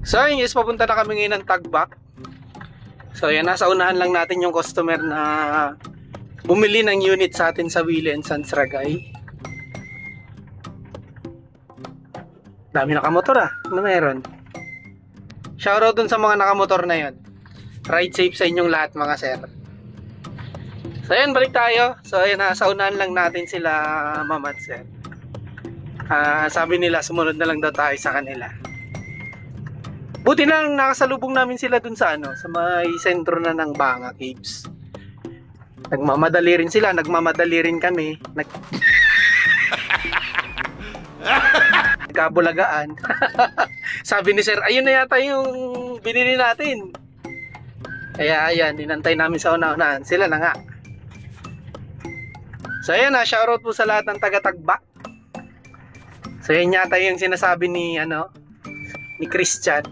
So ayun guys, papunta na kami ngayon ng Tagbak. So yan, nasa unahan lang natin yung customer na bumili ng unit sa atin sa Willy and Sons Ragay. Dami nakamotor ano meron? Shoutout dun sa mga nakamotor na yun. Ride safe sa inyong lahat mga sir. So ayun, balik tayo. So ayun, nasa unahan lang natin sila mama at sir. Sabi nila sumunod na lang daw tayo sa kanila. Buti lang nakasalubong namin sila dun sa sa may sentro na ng Banga Caves. Nagmamadali rin sila, nagmamadali rin kami. Nagkabulagaan. Sabi ni sir, ayun na yata yung binili natin. Kaya ayan, inantay namin sa una-unahan. Sila na nga. So ayan shoutout po sa lahat ng taga-Tagbak. So yan yata yung sinasabi ni ni Christian.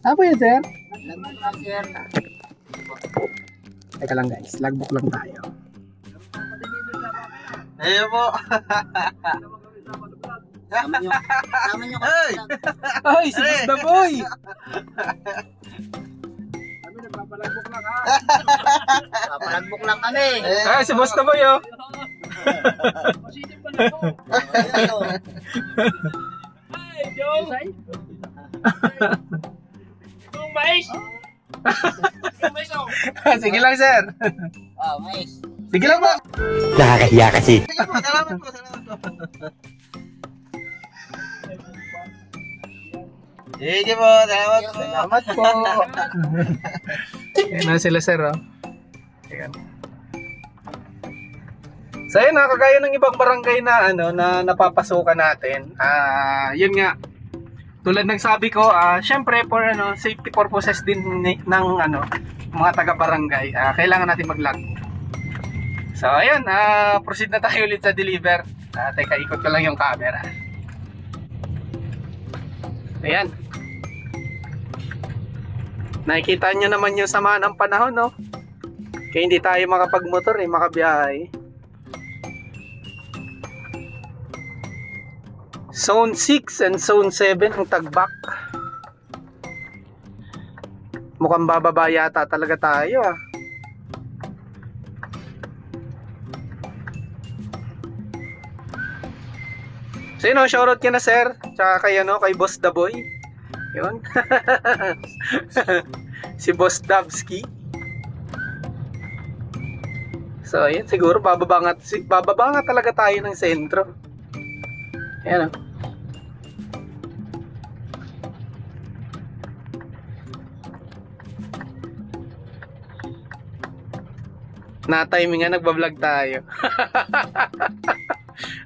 Apa yun sir? Lagbook lang sir. Teka lang guys, logbook lang tayo. Ayun po. Sama nyo Hey! Ay, si Boss the Boy! Kami nagpapalagbok lang ha. Papalagbok lang kami. Ay, si Boss the Boy Positive pa na po. Ay, Joe! Yung mais! Yung mais oh! Sige lang sir. Oh, mais. Sige lang po. Nakakahiya kasi. Sige po, salamat po, salamat po. Sige po, salamat po. Salamat po. Ayan na sila sir Ayan. So ayun kagaya ng ibang barangay na na napapasukan natin. Yun nga. Tulad ng sabi ko, syempre for safety purposes din ng mga taga-barangay, kailangan natin mag-log. So ayun, proceed na tayo ulit sa deliver. Teka, ikot ko lang yung camera. Ayan. Nakikita nyo naman yung sama ng panahon, no? Kaya hindi tayo makapagmotor, makabiyahe. Zone 6 and Zone 7 ang Tagbak. Mukhang bababa yata talaga tayo So yun shoutout ka na sir. Tsaka kay kay Boss the Boy. Yun. Si Boss Dabski. So ayun, siguro bababa nga talaga tayo ng sentro. Ayan na-timing nga, nagbablog tayo.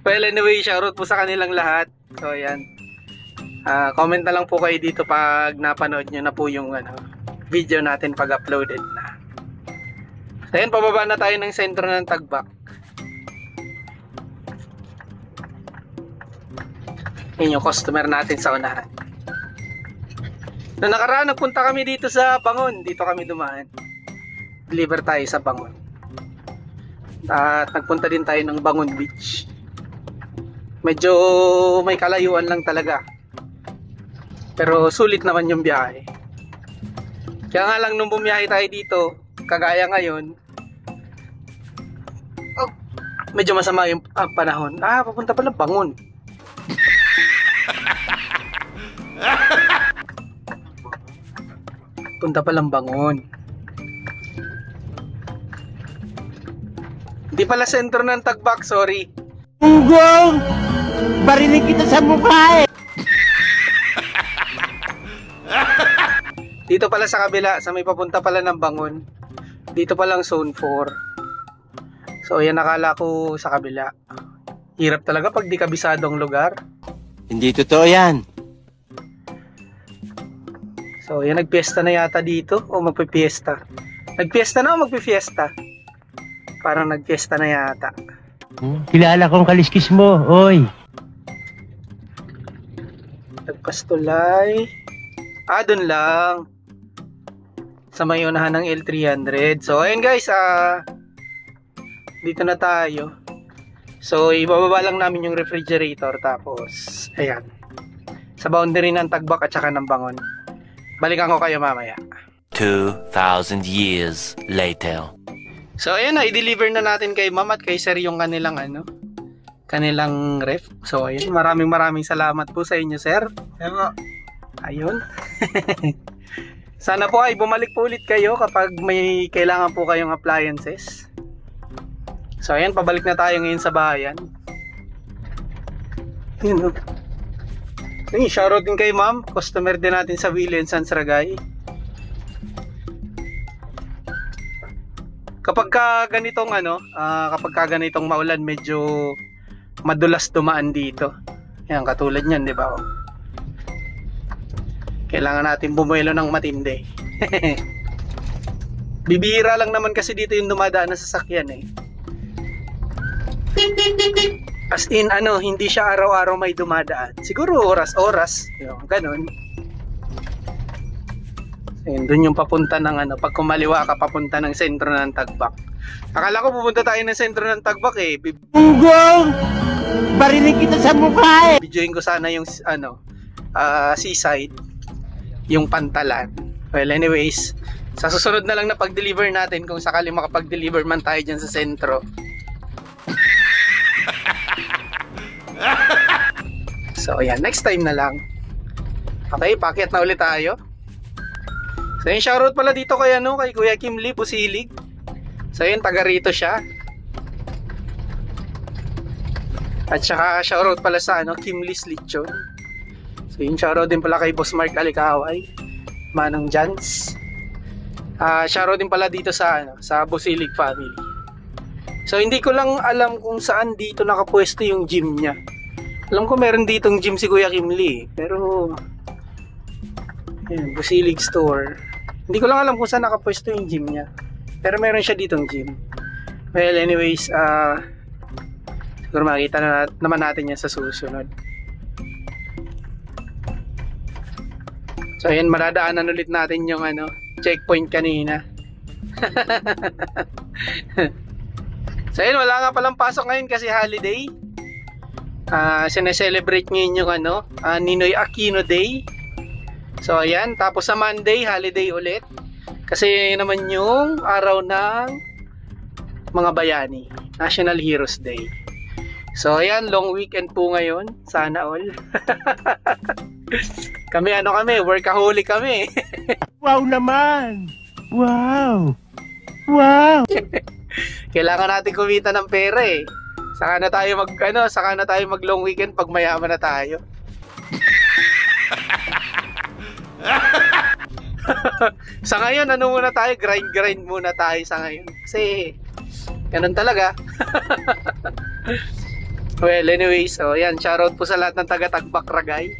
Well anyway, shoutout po sa kanilang lahat. So ayan, comment na lang po kayo dito pag napanood nyo na po yung video natin pag uploaded na. So ayan, pababa na tayo ng sentro ng Tagbak. Yun yung customer natin sa unahan. Noong nakaraan, nagpunta kami dito sa Bangon. Dito kami dumaan. Deliver tayo sa Bangon. At nagpunta din tayo ng Bangon Beach. Medyo may kalayuan lang talaga. Pero sulit naman yung biyahe. Kaya nga lang nung bumiyahe tayo dito, kagaya ngayon, medyo masama yung panahon. Papunta pala Bangon. Punta palang Bangon. Hindi pala sentro ng Tagbak, sorry. Ugong! Barinig kita sa mukha Dito pala sa kabila, sa may papunta pala ng Bangon. Dito palang Zone 4. So yan, nakala ko sa kabila. Hirap talaga pag di kabisado ang lugar. Hindi totoo yan. So yan, nagpiesta na yata dito o magpipiesta. Nagpiesta na o magpifiesta? Parang nagpiesta na yata. Kilala kong kaliskis mo, oy. Nagpastulay. Doon lang. Sa may unahan ng L300. So ayun guys, dito na tayo. So, ibababa lang namin yung refrigerator. Tapos, ayan. Sa boundary ng Tagbak at saka ng Bangon. Balikan ko kayo mamaya. 2,000 years later. So, ayan na. I-deliver na natin kay ma'am at kay sir yung kanilang kanilang ref. So, ayun. Maraming salamat po sa inyo, sir. Ayun. Sana po ay bumalik po ulit kayo kapag may kailangan po kayong appliances. So ayan, pabalik na tayo ngayon sa bayan. Yun, ayun, shoutout din kay ma'am. Customer din natin sa Willie & Sons Ragay. Kapag ganitong kapag ganitong maulan, medyo madulas dumaan dito. Ayan, katulad niyan, di ba? Kailangan natin bumuelo ng matindi. Bibihira lang naman kasi dito yung dumadaan na sasakyan eh. As in, hindi siya araw-araw may dumadaan. Siguro oras-oras. Yung ganun. Ayun, dun yung papunta ng pag kumaliwa ka, papunta ng sentro ng Tagbak. Akala ko pupunta tayo ng sentro ng Tagbak eh. Gunggong! Barinig kita sa mukha eh! Videoin ko sana yung seaside, yung Pantalan. Well, anyways, sa susunod na lang na pag-deliver natin, kung sakali makapag-deliver man tayo dyan sa sentro. So ayan, next time na lang. Okay, pakyat na ulit tayo. So yun, shoutout pala dito kay kay Kuya Kim Lee Pusilig. So yun, taga rito siya. At saka shoutout pala sa Kim Lee's Lechon. So yun, shoutout din pala kay Boss Mark Alikaway, Manong Jans. Shoutout din pala dito sa sa Pusilig family. So hindi ko lang alam kung saan dito nakapwesto yung gym niya. Alam ko meron ditong gym si Kuya Kim Lee, pero ayan, Pusilig store. Hindi ko lang alam kung saan nakapwesto yung gym niya. Pero meron siya ditong gym. Well, anyways, siguro makikita naman natin yan sa susunod. So ayan, madadaanan ulit natin yung checkpoint kanina. So ayan, wala nga palang pasok ngayon kasi holiday. Sineselebrate ngayon yung Ninoy Aquino Day. So ayan, tapos sa Monday, holiday ulit. Kasi naman yung araw ng mga bayani, National Heroes Day. So ayan, long weekend po ngayon. Sana all. Kami workaholic kami. Wow naman! Wow! Wow! Kailangan natin kumita ng pera eh. Saka na tayo mag long weekend pag mayaman na tayo. Sa ngayon, muna tayo? Grind muna tayo sa ngayon. Kasi, ganun talaga. Well, anyways, so yan, shoutout po sa lahat ng taga-Tagbak Ragay.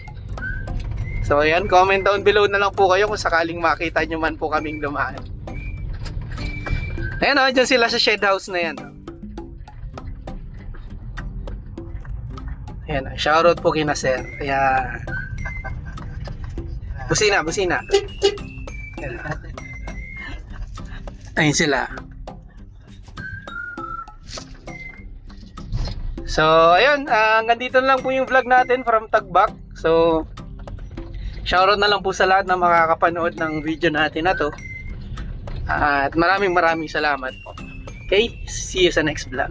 So ayan, comment down below na lang po kayo kung sakaling makita nyo man po kaming dumaan. Ayan dyan sila sa shed house na yan. Ayan, shoutout po kina sir. Ayan. Busina. Ayan. Ayun sila. So, ayun, hanggang dito na lang po yung vlog natin from Tagbak. So, shoutout na lang po sa lahat na makakapanood ng video natin na to. At maraming salamat po. Okay, see you sa next vlog.